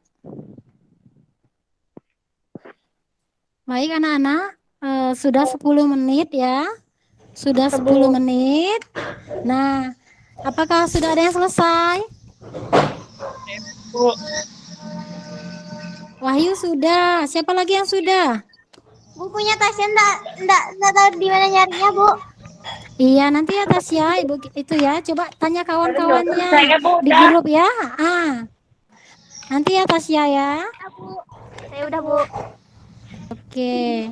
Baik anak-anak. Sudah 10 menit ya. Sudah 10 menit. Nah, apakah sudah ada yang selesai? Bu. Wahyu sudah. Siapa lagi yang sudah? Bukunya Tasya enggak tahu di mana nyarinya, Bu. Iya, nanti ya Tasya, Ibu itu ya. Coba tanya kawan-kawannya Saya, Bu, di udah. grup ya. Nanti ya Tasya ya. Ya, Bu. Saya udah, Bu. Oke.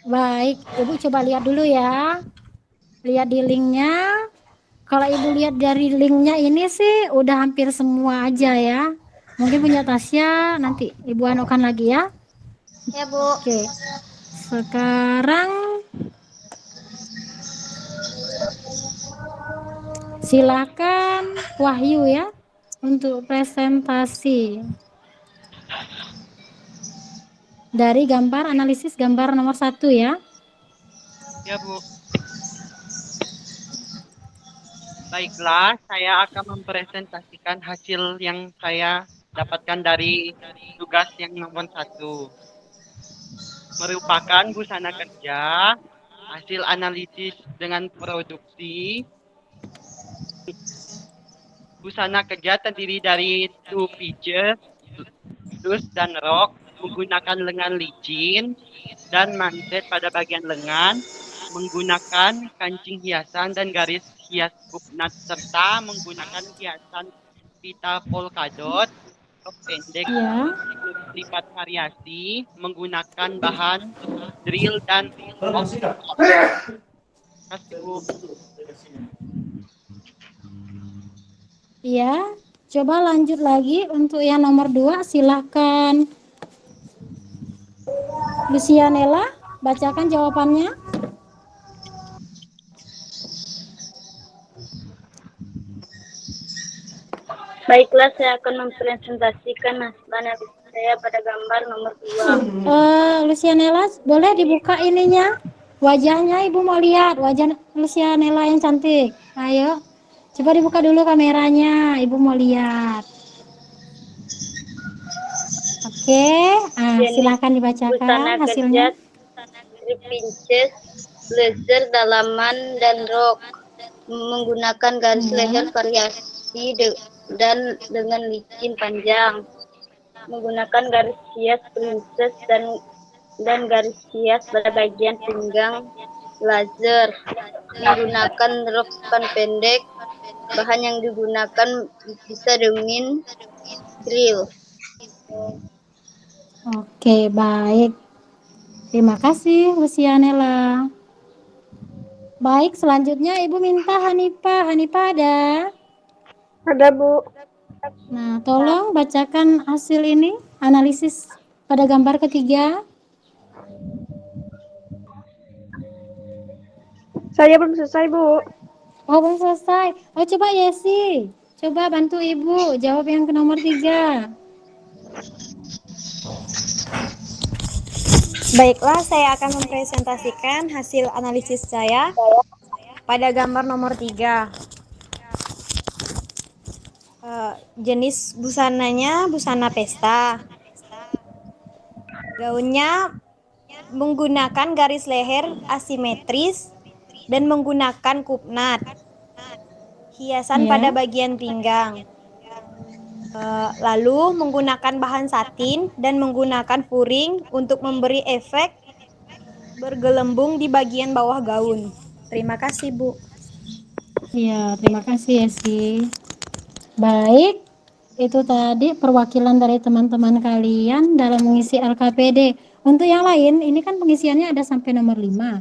Baik, Ibu coba lihat dulu ya. Lihat di linknya. Kalau Ibu lihat dari linknya ini sih udah hampir semua aja ya. Mungkin punya Tasya, nanti Ibu anukan lagi ya. Ya, Bu. Oke. Sekarang silakan Wahyu ya untuk presentasi dari gambar analisis gambar nomor 1 ya. Ya, Bu. Baiklah, saya akan mempresentasikan hasil yang saya dapatkan dari tugas yang nomor 1. Merupakan busana kerja, hasil analisis dengan produksi. Busana kerja terdiri dari 2 pieces, blus dan rok, menggunakan lengan licin dan manset pada bagian lengan, menggunakan kancing hiasan dan garis hias kupnat, serta menggunakan hiasan pita polkadot, rok pendek Ya. lipat variasi, menggunakan bahan drill dan oxford. Kasih, Bu. Iya, coba lanjut lagi untuk yang nomor 2, silakan Lucianella, bacakan jawabannya. Baiklah, saya akan mempresentasikan hasil analisis saya pada gambar nomor 2. Lucianella, boleh dibuka ininya? Wajahnya Ibu mau lihat, wajah Lucianella yang cantik. Ayo, coba dibuka dulu kameranya, Ibu mau lihat. Oke, silakan dibacakan hasilnya. Busana kerja 3 pieces, blazer dalaman dan rok, menggunakan garis leher variasi dan dengan licin panjang, menggunakan garis hias princess dan garis hias pada bagian pinggang laser, menggunakan rok span pendek, bahan yang digunakan bisa demin drill. Oke, baik. Terima kasih, Lucianella. Baik, selanjutnya Ibu minta Hanifah. Hanifah ada? Ada, Bu. Nah, tolong bacakan hasil ini, analisis pada gambar ketiga. Saya belum selesai, Bu. Oh, belum selesai. Oh, coba Yesi. Coba bantu Ibu jawab yang ke nomor 3. Baiklah, saya akan mempresentasikan hasil analisis saya pada gambar nomor 3. Jenis busananya busana pesta. Gaunnya menggunakan garis leher asimetris dan menggunakan kupnat. Hiasan pada bagian pinggang. Lalu menggunakan bahan satin dan menggunakan furing untuk memberi efek bergelembung di bagian bawah gaun. Terima kasih, Bu. Iya, terima kasih ya sih. Baik, itu tadi perwakilan dari teman-teman kalian dalam mengisi LKPD. Untuk yang lain, ini kan pengisiannya ada sampai nomor 5.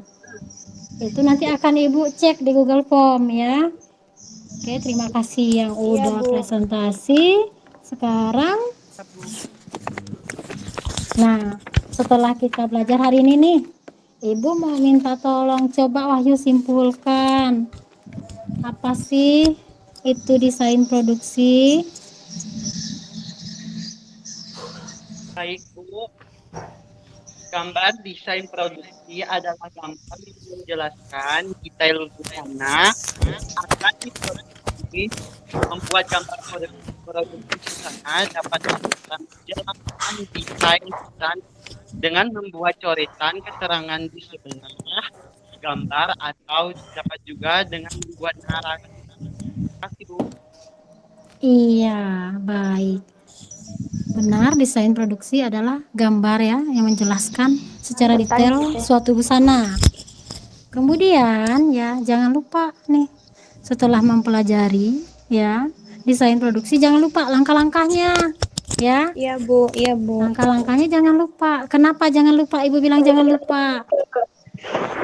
Itu nanti akan Ibu cek di Google Form ya. Oke, terima kasih yang udah presentasi. Sekarang, nah, setelah kita belajar hari ini nih, Ibu mau minta tolong coba Wahyu simpulkan. Apa sih itu desain produksi? Baik, Bu. Gambar desain produksi adalah gambar yang menjelaskan detail busana akan diproduksi. Membuat gambar produksi busana dapat menjelaskan desain busana dengan membuat coretan keterangan di sebelah gambar atau dapat juga dengan membuat narasi. Terima kasih, Bu. Iya, baik. Benar, desain produksi adalah gambar ya yang menjelaskan secara detail suatu busana. Kemudian ya, jangan lupa nih setelah mempelajari ya desain produksi, jangan lupa langkah-langkahnya ya. Iya, Bu. Iya, Bu. Langkah-langkahnya jangan lupa. Kenapa jangan lupa? Ibu bilang jangan lupa.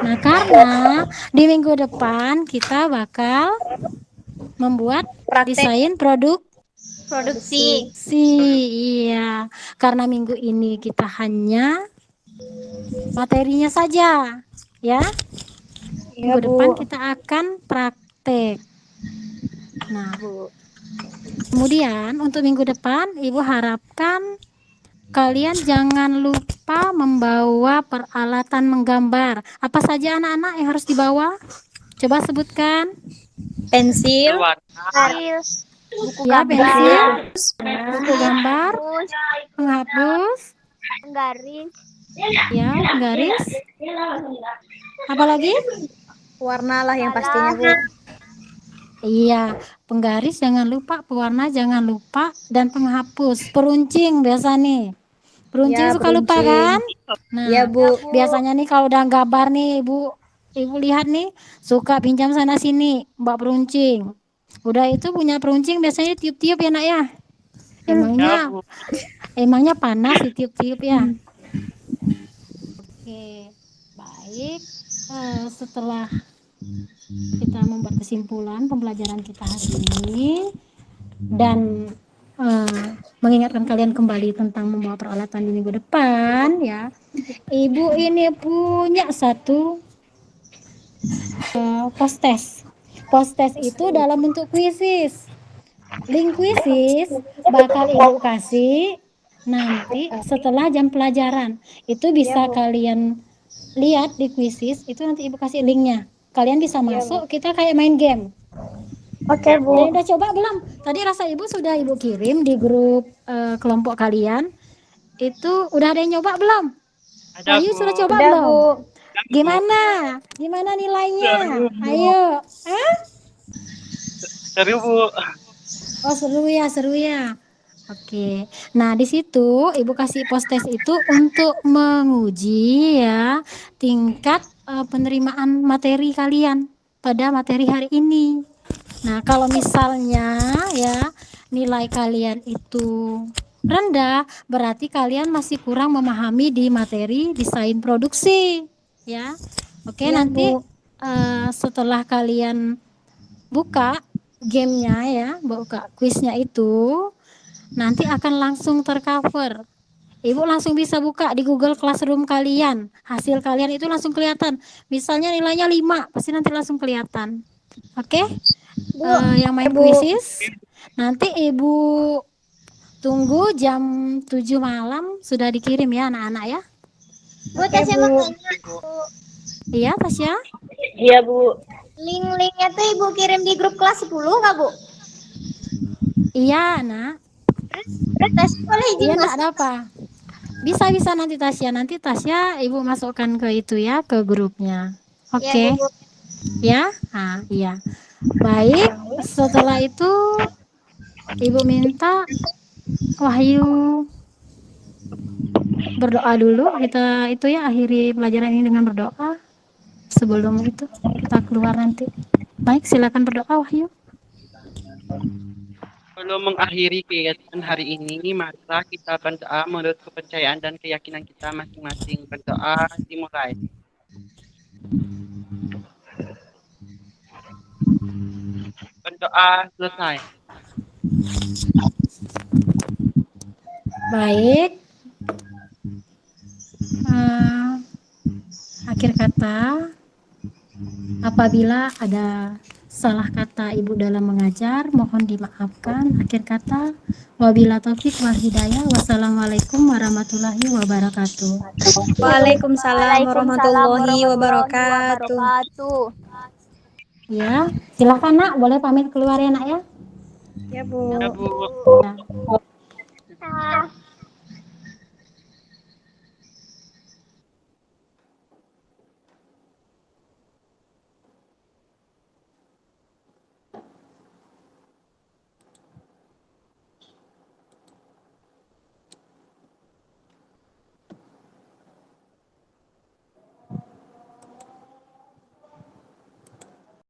Nah, karena di minggu depan kita bakal membuat desain Produksi. iya. Karena minggu ini kita hanya materinya saja, ya. Iya, Minggu Bu. depan kita akan praktek. Nah, kemudian untuk minggu depan Ibu harapkan kalian jangan lupa membawa peralatan menggambar. Apa saja anak-anak yang harus dibawa? Coba sebutkan. Pensil, Berwarna, Buku Ya, gambar. pensil, buku gambar, penghapus, Penggaris. ya, garis. Apalagi? warna lah yang pastinya, Bu. Iya, penggaris jangan lupa, pewarna jangan lupa, dan penghapus. Peruncing biasa nih. Peruncing Ya, suka lupa peruncing. kan? Nah, Iya, Bu. biasanya nih kalau udah gambar nih, Ibu lihat nih, suka pinjam sana sini, Mbak peruncing. Udah itu punya peruncing biasanya tiup-tiup ya, Nak ya. ya, Bu. Emangnya panas ditiup-tiup ya? Oke, baik. Setelah kita membuat kesimpulan pembelajaran kita hari ini dan mengingatkan kalian kembali tentang membawa peralatan di minggu depan ya. Ibu ini punya satu post-test. Post-test itu dalam bentuk kuisis. Link kuisis bakal Ibu kasih nanti setelah jam pelajaran. Itu bisa kalian lihat di kuisis, itu nanti Ibu kasih linknya. Kalian bisa masuk, kita kayak main game. Oke, Bu. Dan udah coba belum? Tadi rasa Ibu sudah Ibu kirim di grup kelompok kalian. Itu udah ada yang nyoba belum? Ada, Wahyu Bu. sudah coba Udah, belum? Bu. Gimana? Gimana nilainya? Ayo. Seru, Bu. Oh, seru ya. Oke. Nah, di situ Ibu kasih post-test itu untuk menguji ya tingkat penerimaan materi kalian pada materi hari ini. Nah, kalau misalnya ya nilai kalian itu rendah, berarti kalian masih kurang memahami di materi desain produksi, ya. Oke, nanti setelah kalian buka gamenya ya, buka kuisnya itu, nanti akan langsung tercover. Ibu langsung bisa buka di Google Classroom kalian. Hasil kalian itu langsung kelihatan. Misalnya nilainya 5, pasti nanti langsung kelihatan. Oke? Yang main kuisis, nanti Ibu tunggu jam 7 malam sudah dikirim ya anak-anak ya. Bu, Tasya mau tanya. Iya, Tasya? Iya, Bu. Link-linknya tuh Ibu kirim di grup kelas 10 nggak, Bu? Iya, Nak. Terus Tasya boleh izin Iya, masuk? enggak ada apa. Bisa nanti Tasya. Nanti Tasya Ibu masukkan ke itu ya, ke grupnya. Oke. Ya, Bu. Ya? Nah, iya. Baik, setelah itu Ibu minta Wahyu berdoa dulu. Kita itu ya akhiri pelajaran ini dengan berdoa. Sebelum itu kita keluar nanti. Baik, silakan berdoa Wahyu. Sebelum mengakhiri kegiatan hari ini, maka kita berdoa menurut kepercayaan dan keyakinan kita masing-masing. Berdoa dimulai. Berdoa selesai. Baik. Akhir kata, apabila ada salah kata ibu dalam mengajar, mohon dimaafkan. Akhir kata, wabila taufik wal hidayah. Wassalamualaikum warahmatullahi wabarakatuh. Waalaikumsalam warahmatullahi wabarakatuh. Ya, silakan nak, boleh pamit keluar ya nak ya. Ya Bu. Ya, Bu. Ya. Ah.